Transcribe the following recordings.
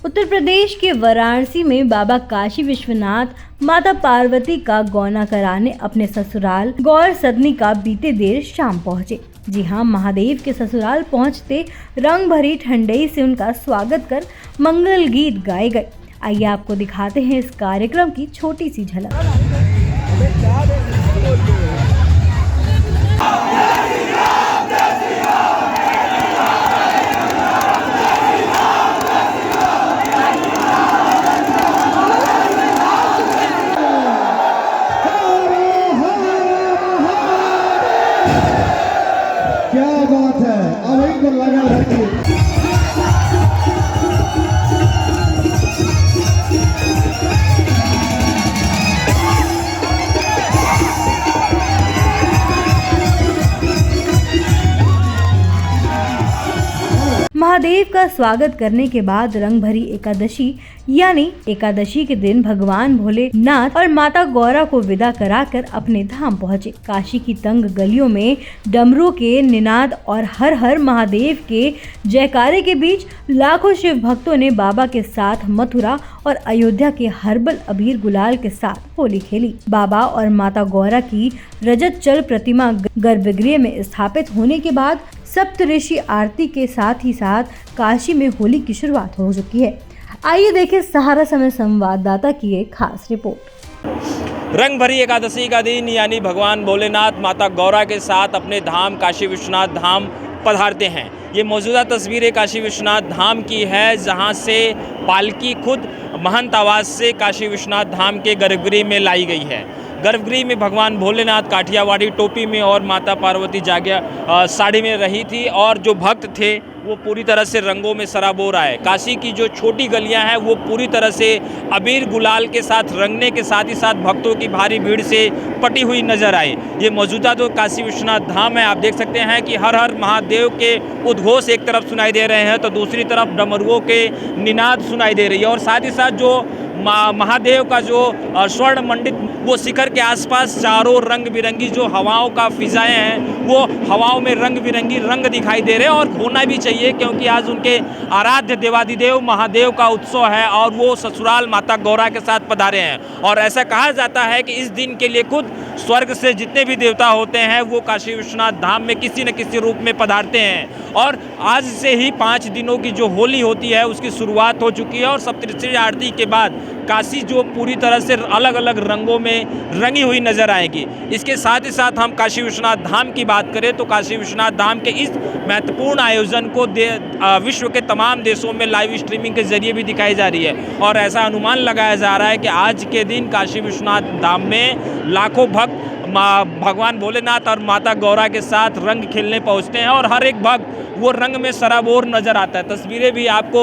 उत्तर प्रदेश के वाराणसी में बाबा काशी विश्वनाथ माता पार्वती का गौना कराने अपने ससुराल गौर सदनी का बीते देर शाम पहुंचे। जी हां, महादेव के ससुराल पहुंचते रंग भरी ठंडई से उनका स्वागत कर मंगल गीत गाए गए। आइए आपको दिखाते हैं इस कार्यक्रम की छोटी सी झलक। क्या बात है, अब इनको लगा रखिए। महादेव का स्वागत करने के बाद रंग भरी एकादशी यानी एकादशी के दिन भगवान भोलेनाथ और माता गौरा को विदा कराकर अपने धाम पहुंचे। काशी की तंग गलियों में डमरू के निनाद और हर हर महादेव के जयकारे के बीच लाखों शिव भक्तों ने बाबा के साथ मथुरा और अयोध्या के हर्बल अबीर गुलाल के साथ होली खेली। बाबा और माता गौरा की रजत चल प्रतिमा गर्भगृह में स्थापित होने के बाद सप्तऋषि आरती के साथ ही साथ काशी में होली की शुरुआत हो चुकी है। आइए देखें सहारा समय संवाददाता की एक खास रिपोर्ट। रंग भरी एकादशी का दिन यानी भगवान भोलेनाथ माता गौरा के साथ अपने धाम काशी विश्वनाथ धाम पधारते हैं। ये मौजूदा तस्वीरें काशी विश्वनाथ धाम की है, जहां से पालकी खुद महंत आवास से काशी विश्वनाथ धाम के गर्भगृह में लाई गई है। गर्भगृह में भगवान भोलेनाथ काठियावाड़ी टोपी में और माता पार्वती जागिया साड़ी में रही थी और जो भक्त थे वो पूरी तरह से रंगों में सराबोर आए। काशी की जो छोटी गलियां हैं वो पूरी तरह से अबीर गुलाल के साथ रंगने के साथ ही साथ भक्तों की भारी भीड़ से पटी हुई नजर आई। ये मौजूदा तो काशी विश्वनाथ धाम है। आप देख सकते हैं कि हर हर महादेव के उद्घोष एक तरफ सुनाई दे रहे हैं तो दूसरी तरफ डमरुओं के निनाद सुनाई दे रही है और साथ ही साथ जो महादेव का जो स्वर्ण मंडित वो शिखर के आसपास चारों रंग बिरंगी जो हवाओं का फिजाएं हैं वो हवाओं में रंग बिरंगी रंग दिखाई दे रहे हैं और होना भी चाहिए, क्योंकि आज उनके आराध्य देवादिदेव महादेव का उत्सव है और वो ससुराल माता गौरा के साथ पधारे हैं। और ऐसा कहा जाता है कि इस दिन के लिए खुद स्वर्ग से जितने भी देवता होते हैं वो काशी विश्वनाथ धाम में किसी न किसी रूप में पधारते हैं। और आज से ही 5 दिनों की जो होली होती है उसकी शुरुआत हो चुकी है और सप्तऋषि आरती के बाद काशी जो पूरी तरह से अलग अलग रंगों में रंगी हुई नजर आएगी। इसके साथ ही साथ हम काशी विश्वनाथ धाम की बात करें तो काशी विश्वनाथ धाम के इस महत्वपूर्ण आयोजन को विश्व के तमाम देशों में लाइव स्ट्रीमिंग के जरिए भी दिखाई जा रही है और ऐसा अनुमान लगाया जा रहा है कि आज के दिन काशी विश्वनाथ धाम में लाखों भक्त भगवान भोलेनाथ और माता गौरा के साथ रंग खेलने पहुंचते हैं और हर एक भक्त वो रंग में सराबोर नजर आता है। तस्वीरें भी आपको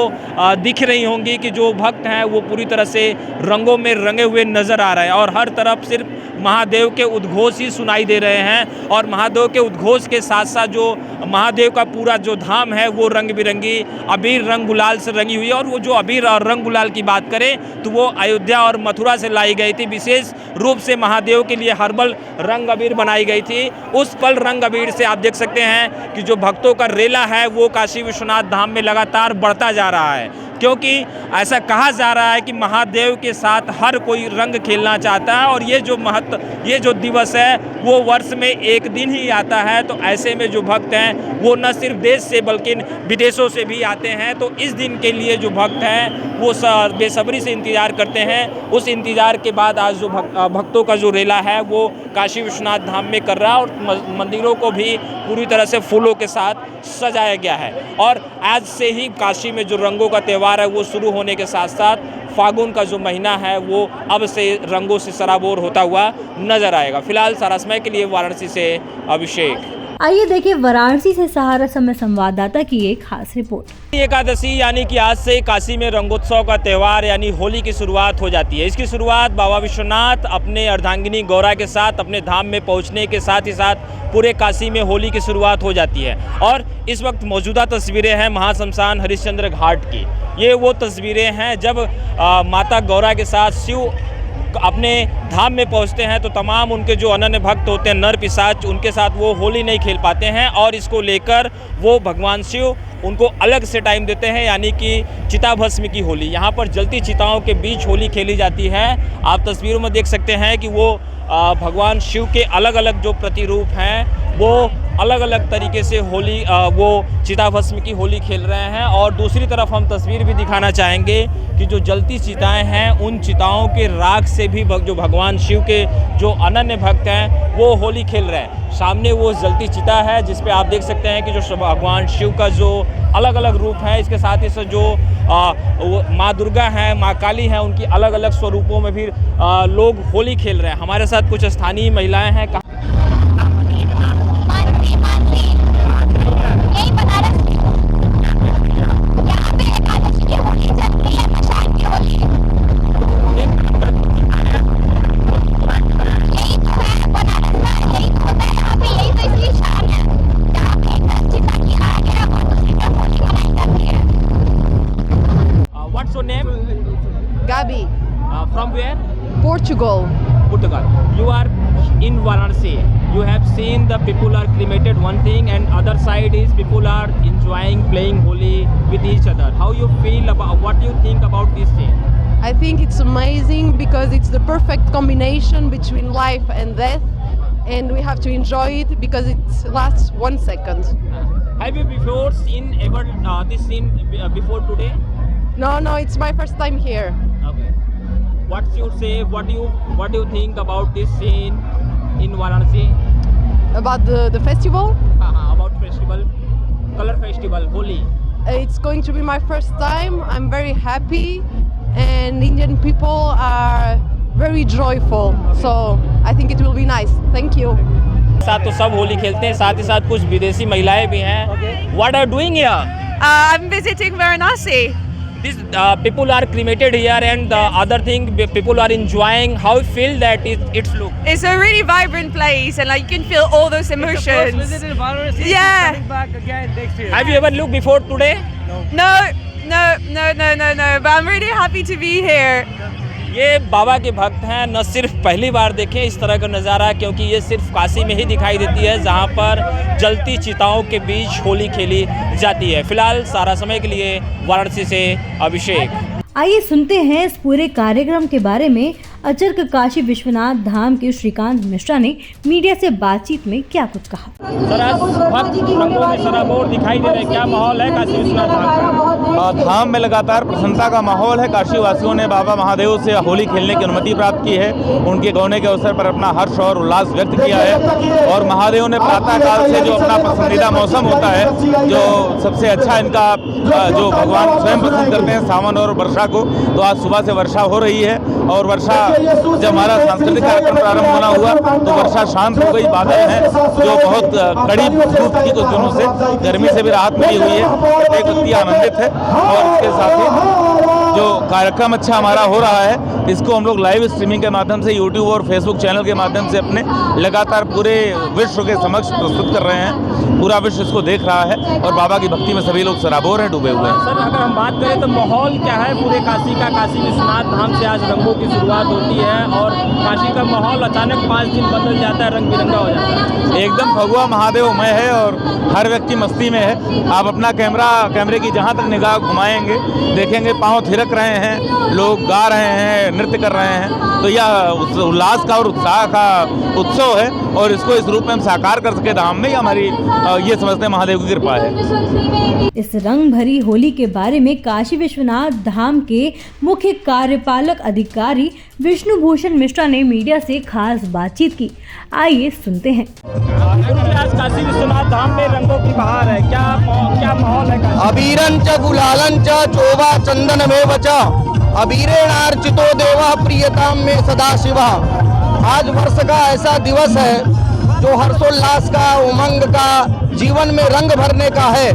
दिख रही होंगी कि जो भक्त हैं वो पूरी तरह से रंगों में रंगे हुए नजर आ रहे हैं और हर तरफ सिर्फ महादेव के उद्घोष ही सुनाई दे रहे हैं और महादेव के उद्घोष के साथ साथ जो महादेव का पूरा जो धाम है वो रंग बिरंगी अबीर रंग गुलाल से रंगी हुई है। और वो जो अबीर और रंग गुलाल की बात करें तो वो अयोध्या और मथुरा से लाई गई थी। विशेष रूप से महादेव के लिए हर्बल रंग अबीर बनाई गई थी। उस पल रंग अबीर से आप देख सकते हैं कि जो भक्तों का रेला है वो काशी विश्वनाथ धाम में लगातार बढ़ता जा रहा है, क्योंकि ऐसा कहा जा रहा है कि महादेव के साथ हर कोई रंग खेलना चाहता है और ये जो दिवस है वो वर्ष में एक दिन ही आता है। तो ऐसे में जो भक्त हैं वो न सिर्फ देश से बल्कि विदेशों से भी आते हैं। तो इस दिन के लिए जो भक्त हैं वो बेसब्री से इंतजार करते हैं। उस इंतजार के बाद आज जो भक्तों का जो रेला है वो काशी विश्वनाथ धाम में कर रहा है और मंदिरों को भी पूरी तरह से फूलों के साथ सजाया गया है। और आज से ही काशी में जो रंगों का त्यौहार है वो शुरू होने के साथ साथ फागुन का जो महीना है वो अब से रंगों से सराबोर होता हुआ नजर आएगा। फिलहाल सारा समय के लिए वाराणसी से अभिषेक। आइए देखिए वाराणसी से सहारा समय संवाददाता की एक खास रिपोर्ट। एकादशी यानी कि आज से काशी में रंगोत्सव का त्यौहार यानी होली की शुरुआत हो जाती है। इसकी शुरुआत बाबा विश्वनाथ अपने अर्धांगिनी गौरा के साथ अपने धाम में पहुंचने के साथ ही साथ पूरे काशी में होली की शुरुआत हो जाती है। और इस वक्त मौजूदा तस्वीरें हैं महाश्मशान हरिश्चंद्र घाट की। ये वो तस्वीरें हैं जब माता गौरा के साथ शिव अपने धाम में पहुंचते हैं तो तमाम उनके जो अनन्य भक्त होते हैं, नर पिशाच, उनके साथ वो होली नहीं खेल पाते हैं और इसको लेकर वो भगवान शिव उनको अलग से टाइम देते हैं, यानी कि चिता भस्म की होली। यहाँ पर जलती चिताओं के बीच होली खेली जाती है। आप तस्वीरों में देख सकते हैं कि वो भगवान शिव के अलग अलग जो प्रतिरूप हैं वो अलग अलग तरीके से होली वो चिता भस्म की होली खेल रहे हैं। और दूसरी तरफ हम तस्वीर भी दिखाना चाहेंगे कि जो जलती चिताएं हैं उन चिताओं के राख से भी जो भगवान शिव के जो अनन्य भक्त हैं वो होली खेल रहे हैं। सामने वो जलती चिता है जिस पे आप देख सकते हैं कि जो भगवान शिव का जो अलग अलग रूप है, इसके साथ ही जो माँ दुर्गा हैं, माँ काली हैं, उनकी अलग अलग स्वरूपों में भी लोग होली खेल रहे हैं। हमारे साथ कुछ स्थानीय महिलाएं हैं। What's your name? Gabi, From where? Portugal. Portugal. You are in Varanasi. You have seen the people are cremated one thing, and other side is people are enjoying playing Holi with each other. How you feel about, what you think about this thing? I think it's amazing because it's the perfect combination between life and death, and we have to enjoy it because it lasts 1 second. Have you before seen ever this scene before today? No, it's my first time here. Okay. What you say? What do you think about this scene in Varanasi? About the festival, About festival, color festival, Holi. it's going to be my first time. I'm very happy, and Indian people are very joyful. So I think it will be nice. Thank you. साथ तो सब होली खेलते हैं, साथ ही साथ कुछ विदेशी महिलाएं भी हैं। What are you doing here? I'm visiting Varanasi. These people are cremated here, and the other thing, people are enjoying. How you feel that it's look? It's a really vibrant place, and like you can feel all those emotions. Yeah. Coming back again next year. Have you ever looked before today? No. But I'm really happy to be here. ये बाबा के भक्त हैं, न सिर्फ पहली बार देखें इस तरह का नज़ारा, क्योंकि ये सिर्फ काशी में ही दिखाई देती है जहाँ पर जलती चिताओं के बीच होली खेली जाती है। फिलहाल सारा समय के लिए वाराणसी से अभिषेक। आइए सुनते हैं इस पूरे कार्यक्रम के बारे में अचर्क काशी विश्वनाथ धाम के श्रीकांत मिश्रा ने मीडिया से बातचीत में क्या कुछ कहा। सर, आज भक्त रंगों में सराबोर दिखाई दे रहे, क्या माहौल है काशी विश्वनाथ धाम का? धाम में लगातार प्रसन्नता का माहौल है। काशी वासियों ने बाबा महादेव से होली खेलने की अनुमति प्राप्त की है। उनके गौने के अवसर पर अपना हर्ष और उल्लास व्यक्त किया है और महादेव ने प्रातः काल से जो अपना पसंदीदा मौसम होता है, जो सबसे अच्छा इनका जो भगवान स्वयं पसंद करते हैं, सावन और वर्षा को, तो आज सुबह से वर्षा हो रही है। और वर्षा जब हमारा सांस्कृतिक कार्यक्रम प्रारंभ होना हुआ तो वर्षा शांत हो गई। बादल हैं जो बहुत कड़ी धूप थी कुछ दिनों से, गर्मी से भी राहत मिली हुई है। प्रत्येक व्यक्ति आनंदित है और इसके साथ ही जो कार्यक्रम अच्छा हमारा हो रहा है, इसको हम लोग लाइव स्ट्रीमिंग के माध्यम से यूट्यूब और फेसबुक चैनल के माध्यम से अपने लगातार पूरे विश्व के समक्ष प्रस्तुत कर रहे हैं। पूरा विश्व इसको देख रहा है और बाबा की भक्ति में सभी लोग सराबोर हैं, डूबे हुए हैं। सर, अगर हम बात करें तो माहौल क्या है पूरे काशी का? काशी विश्वनाथ धाम से आज रंगों की शुरुआत होती है और काशी का माहौल अचानक 5 दिन बदल जाता है, रंग बिरंगा हो जाता है। एकदम भगवा महादेवमय है और हर व्यक्ति मस्ती में है। आप अपना कैमरे की जहाँ तक निगाह घुमाएंगे देखेंगे पाँव थिरक रहे हैं, लोग गा रहे हैं, नृत्य कर रहे हैं। तो यह उल्लास का और उत्साह का उत्सव है और इसको इस रूप में हम साकार कर सके धाम में, हमारी ये समझते हैं महादेव की कृपा है। इस रंग भरी होली के बारे में काशी विश्वनाथ धाम के मुख्य कार्यपालक अधिकारी विष्णु भूषण मिश्रा ने मीडिया से खास बातचीत की। आइए सुनते हैं। आज काशी विश्वनाथ धाम में रंगों की बहार है, क्या माहौल है? अबीरं च गुलालं च चोभा चंदनमेव च अबीरेणार्चितो देवः प्रियताम में सदा शिवः। आज वर्ष का ऐसा दिवस है जो हर्षोल्लास का, उमंग का, जीवन में रंग भरने का है।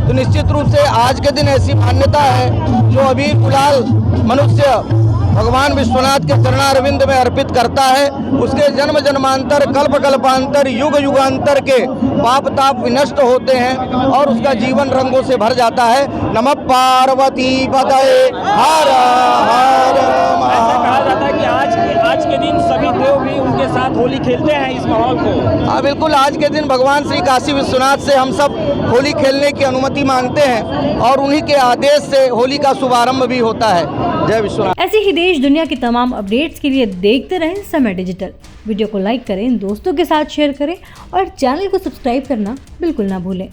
तो निश्चित रूप से आज के दिन ऐसी मान्यता है जो अबीर गुलाल मनुष्य भगवान विश्वनाथ के चरणारविंद में अर्पित करता है, उसके जन्म जन्मांतर, कल्प कल्पांतर, युग युगांतर के पाप ताप विनष्ट होते हैं और उसका जीवन रंगों से भर जाता है। नमः पार्वती पतये हर हर ऐसा कहा जाता है कि आज के दिन सभी देव भी उनके साथ होली खेलते हैं इस माहौल को। हाँ बिल्कुल, आज के दिन भगवान श्री काशी विश्वनाथ से हम सब होली खेलने की अनुमति मांगते हैं और उन्हीं के आदेश से होली का शुभारंभ भी होता है। जय विश्वनाथ। ऐसे ही देश दुनिया की तमाम अपडेट्स के लिए देखते रहें समय डिजिटल। वीडियो को लाइक करें, दोस्तों के साथ शेयर करें और चैनल को सब्सक्राइब करना बिल्कुल ना भूलें।